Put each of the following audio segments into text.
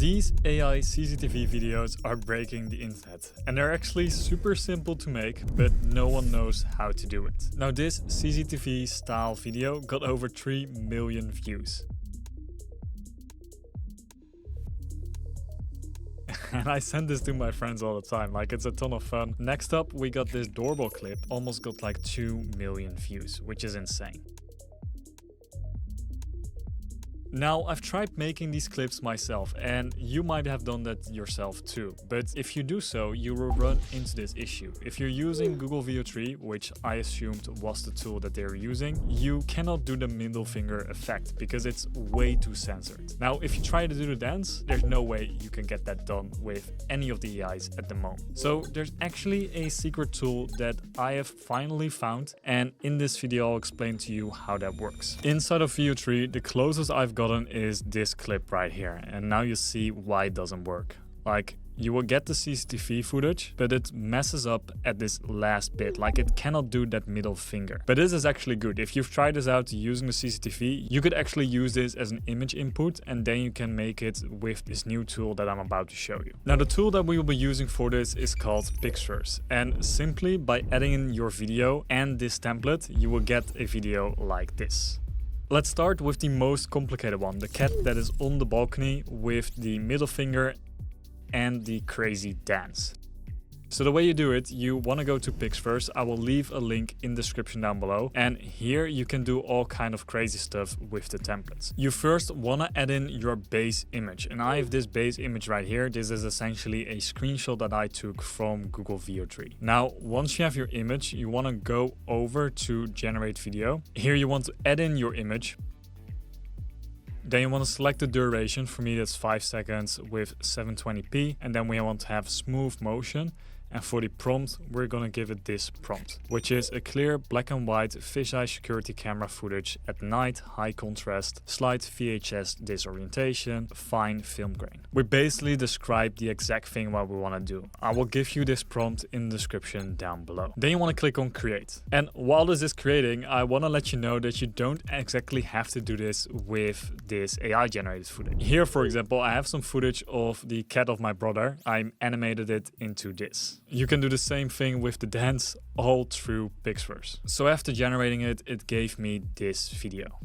These AI CCTV videos are breaking the internet, and they're actually super simple to make, but no one knows how to do it. Now this CCTV style video got over 3 million views. And I send this to my friends all the time, like it's a ton of fun. Next up, we got this doorbell clip, almost got like 2 million views, which is insane. Now, I've tried making these clips myself, and you might have done that yourself too. But if you do so, you will run into this issue. If you're using Google VO3, which I assumed was the tool that they're using, you cannot do the middle finger effect because it's way too censored. Now, if you try to do the dance, there's no way you can get that done with any of the AIs at the moment. So there's actually a secret tool that I have finally found, and in this video I'll explain to you how that works. Inside of VO3, the closest I've gotten is this clip right here, and now you see why it doesn't work. Like, you will get the CCTV footage, but it messes up at this last bit, like it cannot do that middle finger. But this is actually good. If you've tried this out using the CCTV, you could actually use this as an image input, and then you can make it with this new tool that I'm about to show you. Now the tool that we will be using for this is called Pixverse, and simply by adding in your video and this template, you will get a video like this. Let's start with the most complicated one, the cat that is on the balcony with the middle finger and the crazy dance. So the way you do it, you want to go to Pixverse. I will leave a link in the description down below, and here you can do all kind of crazy stuff with the templates. You first want to add in your base image, and I have this base image right here. This is essentially a screenshot that I took from Google VO3. Now once you have your image, you want to go over to generate video. Here you want to add in your image. Then you want to select the duration. For me that's 5 seconds with 720p, and then we want to have smooth motion. And for the prompt, we're gonna give it this prompt, which is a clear black and white fisheye security camera footage at night, high contrast, slight VHS disorientation, fine film grain. We basically describe the exact thing what we wanna do. I will give you this prompt in the description down below. Then you wanna click on create. And while this is creating, I wanna let you know that you don't exactly have to do this with this AI generated footage. Here, for example, I have some footage of the cat of my brother. I animated it into this. You can do the same thing with the dance all through Pixverse. So after generating it, it gave me this video.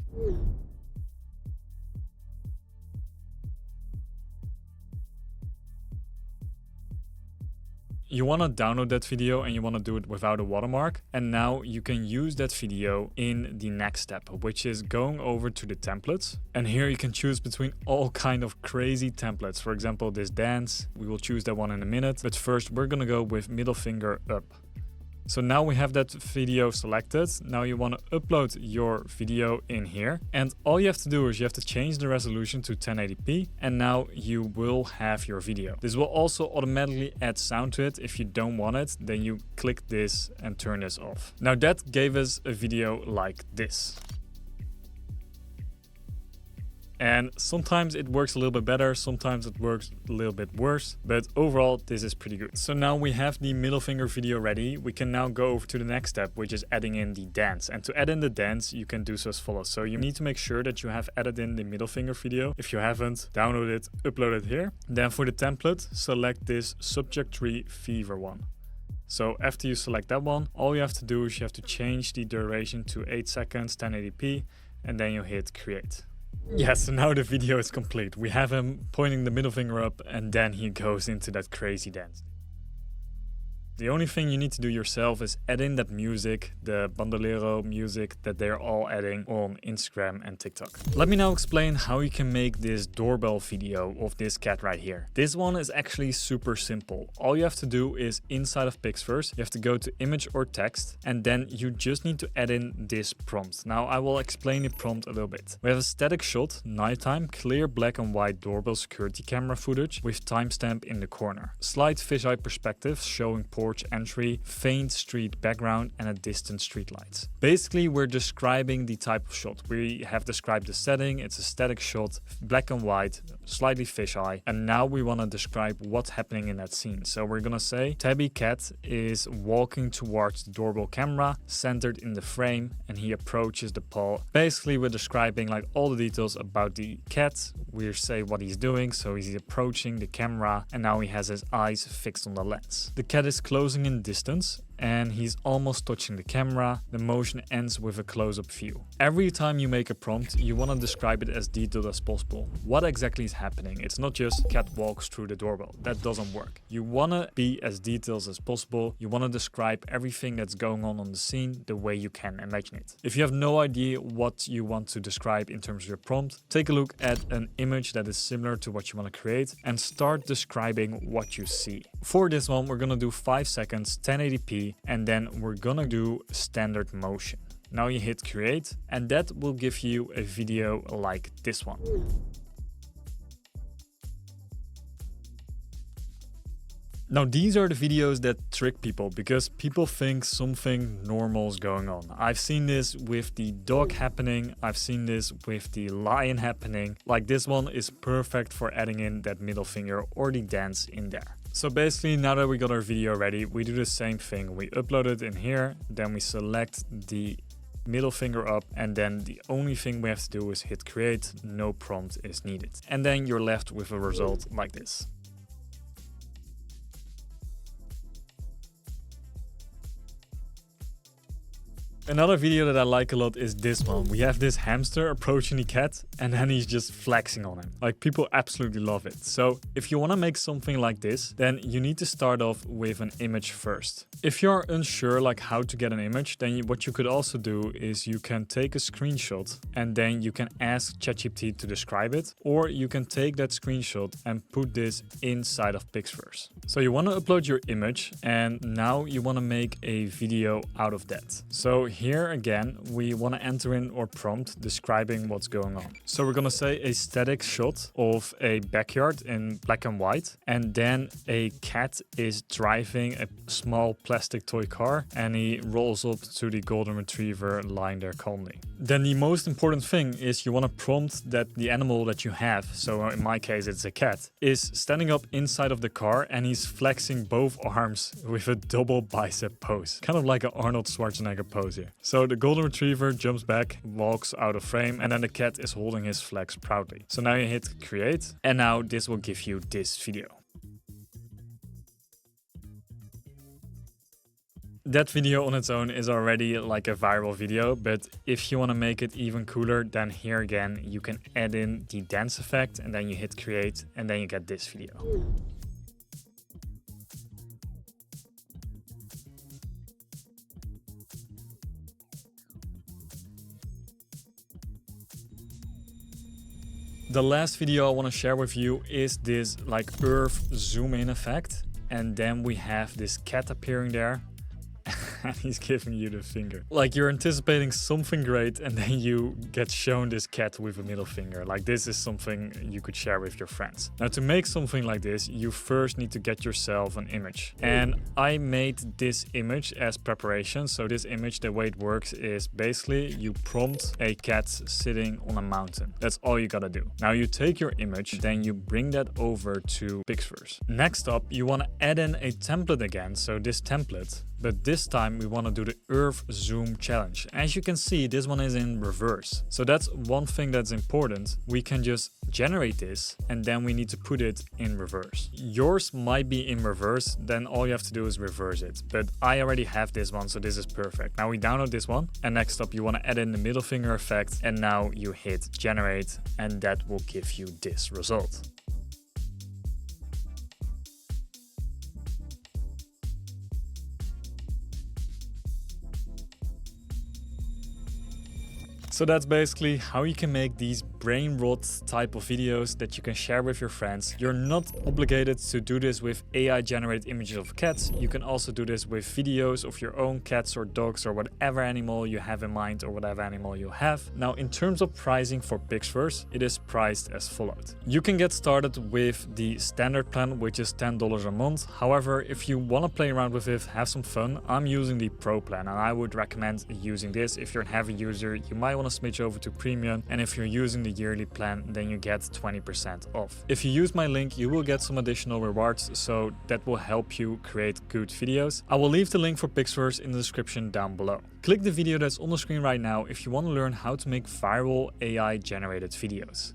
You want to download that video and you want to do it without a watermark. And now you can use that video in the next step, which is going over to the templates. And here you can choose between all kind of crazy templates. For example, this dance, we will choose that one in a minute. But first we're going to go with middle finger up. So now we have that video selected. Now you want to upload your video in here. And all you have to do is you have to change the resolution to 1080p. And now you will have your video. This will also automatically add sound to it. If you don't want it, then you click this and turn this off. Now that gave us a video like this. And sometimes it works a little bit better, sometimes it works a little bit worse, but overall this is pretty good. So now we have the middle finger video ready. We can now go over to the next step, which is adding in the dance. And to add in the dance, you can do so as follows. So you need to make sure that you have added in the middle finger video. If you haven't, download it, upload it here. Then for the template, select this subject tree fever one. So after you select that one, all you have to do is you have to change the duration to 8 seconds, 1080p, and then you hit create. Yes, so now the video is complete. We have him pointing the middle finger up and then he goes into that crazy dance. The only thing you need to do yourself is add in that music, the bandolero music that they're all adding on Instagram and TikTok. Let me now explain how you can make this doorbell video of this cat right here. This one is actually super simple. All you have to do is inside of Pixverse, you have to go to image or text, and then you just need to add in this prompt. Now I will explain the prompt a little bit. We have a static shot, nighttime, clear black and white doorbell security camera footage with timestamp in the corner. Slight fisheye perspective showing poor porch entry, faint street background, and a distant streetlights. Basically, we're describing the type of shot. We have described the setting, it's a static shot, black and white, slightly fisheye, and now we want to describe what's happening in that scene. So we're gonna say tabby cat is walking towards the doorbell camera, centered in the frame, and he approaches the paw. Basically, we're describing like all the details about the cat. We say what he's doing, so he's approaching the camera, and now he has his eyes fixed on the lens. The cat is closing in distance, and he's almost touching the camera. The motion ends with a close-up view. Every time you make a prompt, you want to describe it as detailed as possible. What exactly is happening? It's not just cat walks through the doorbell. That doesn't work. You want to be as detailed as possible. You want to describe everything that's going on the scene the way you can imagine it. If you have no idea what you want to describe in terms of your prompt, take a look at an image that is similar to what you want to create and start describing what you see. For this one, we're going to do 5 seconds, 1080p, and then we're gonna do standard motion. Now you hit create, and that will give you a video like this one. Now these are the videos that trick people because people think something normal is going on. I've seen this with the dog happening, I've seen this with the lion happening. Like this one is perfect for adding in that middle finger or the dance in there. So basically, now that we got our video ready, we do the same thing. We upload it in here, then we select the middle finger up, and then the only thing we have to do is hit create, no prompt is needed. And then you're left with a result like this. Another video that I like a lot is this one. We have this hamster approaching the cat and then he's just flexing on him. Like, people absolutely love it. So if you want to make something like this, then you need to start off with an image first. If you're unsure like how to get an image, then what you could also do is you can take a screenshot and then you can ask ChatGPT to describe it, or you can take that screenshot and put this inside of Pixverse. So you want to upload your image and now you want to make a video out of that. So here again, we want to enter in our prompt describing what's going on. So we're going to say a static shot of a backyard in black and white, and then a cat is driving a small plastic toy car and he rolls up to the golden retriever lying there calmly. Then the most important thing is you want to prompt that the animal that you have, so in my case it's a cat, is standing up inside of the car and he's flexing both arms with a double bicep pose. Kind of like an Arnold Schwarzenegger pose here. So the golden retriever jumps back, walks out of frame, and then the cat is holding his flex proudly. So now you hit create, and now this will give you this video. That video on its own is already like a viral video, but if you want to make it even cooler, then here again you can add in the dance effect and then you hit create and then you get this video. The last video I want to share with you is this like Earth zoom in effect, and then we have this cat appearing there. And he's giving you the finger. Like, you're anticipating something great and then you get shown this cat with a middle finger. Like, this is something you could share with your friends. Now, to make something like this, you first need to get yourself an image. And I made this image as preparation. So this image, the way it works is basically you prompt a cat sitting on a mountain. That's all you gotta do. Now you take your image, then you bring that over to Pixverse. Next up, you wanna add in a template again. So this template, but this time we want to do the Earth Zoom challenge. As you can see, this one is in reverse. So that's one thing that's important. We can just generate this and then we need to put it in reverse. Yours might be in reverse, then all you have to do is reverse it. But I already have this one, so this is perfect. Now we download this one, and next up you want to add in the middle finger effect, and now you hit generate, and that will give you this result. So that's basically how you can make these brain rot type of videos that you can share with your friends. You're not obligated to do this with AI generated images of cats. You can also do this with videos of your own cats or dogs or whatever animal you have in mind or whatever animal you have. Now, in terms of pricing for Pixverse, it is priced as follows. You can get started with the standard plan, which is $10 a month. However, if you want to play around with it, have some fun, I'm using the Pro plan, and I would recommend using this. If you're a heavy user, you might want to switch over to Premium, and if you're using the yearly plan, then you get 20% off. If you use my link, you will get some additional rewards, so that will help you create good videos. I will leave the link for Pixverse in the description down below. Click the video that's on the screen right now if you want to learn how to make viral AI generated videos.